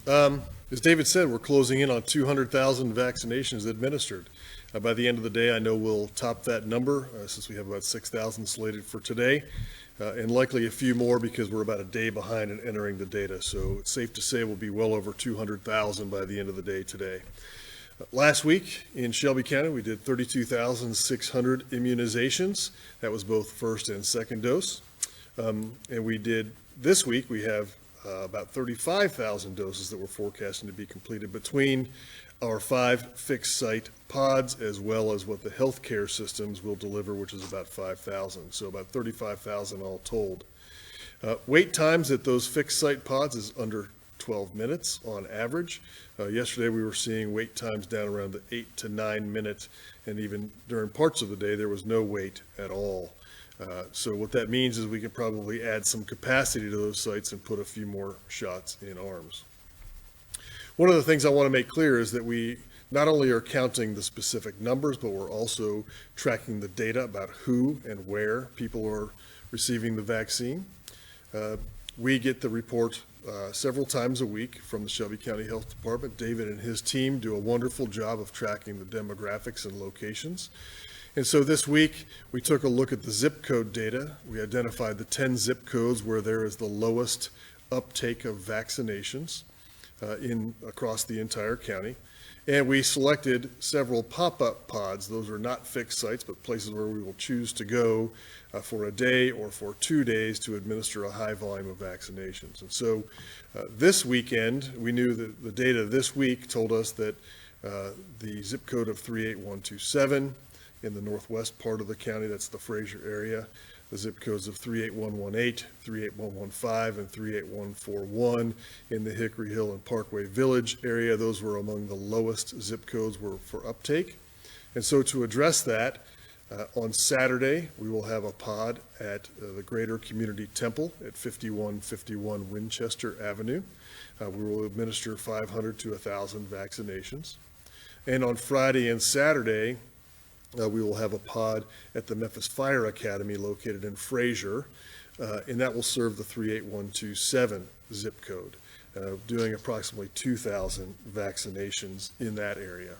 As David said, we're closing in on 200,000 vaccinations administered. By the end of the day, I know we'll top that number since we have about 6,000 slated for today, and likely a few more because we're about a day behind in entering the data. So it's safe to say we'll be well over 200,000 by the end of the day today. Last week in Shelby County, we did 32,600 immunizations. That was both first and second dose. And this week, we have about 35,000 doses that we're forecasting to be completed between our 5 fixed site pods as well as what the healthcare systems will deliver, which is about 5,000. So about 35,000 all told. Wait times at those fixed site pods is under 12 minutes on average. Yesterday we were seeing wait times down around the 8 to 9 minute, and even during parts of the day there was no wait at all. So what that means is we can probably add some capacity to those sites and put a few more shots in arms. One of the things I want to make clear is that we not only are counting the specific numbers, but we're also tracking the data about who and where people are receiving the vaccine. We get the report several times a week from the Shelby County Health Department. David and his team do a wonderful job of tracking the demographics and locations. And so this week, we took a look at the zip code data. We identified the 10 zip codes where there is the lowest uptake of vaccinations across the entire county. And we selected several pop-up pods. Those are not fixed sites, but places where we will choose to go for a day or for 2 days to administer a high volume of vaccinations. And so this weekend, we knew that the data this week told us that the zip code of 38127 in the northwest part of the county, that's the Fraser area, the zip codes of 38118, 38115, and 38141 in the Hickory Hill and Parkway Village area. Those were among the lowest zip codes for uptake. And so to address that, on Saturday, we will have a pod at the Greater Community Temple at 5151 Winchester Avenue. We will administer 500 to 1,000 vaccinations. And on Friday and Saturday, we will have a pod at the Memphis Fire Academy located in Fraser, and that will serve the 38127 zip code, doing approximately 2,000 vaccinations in that area.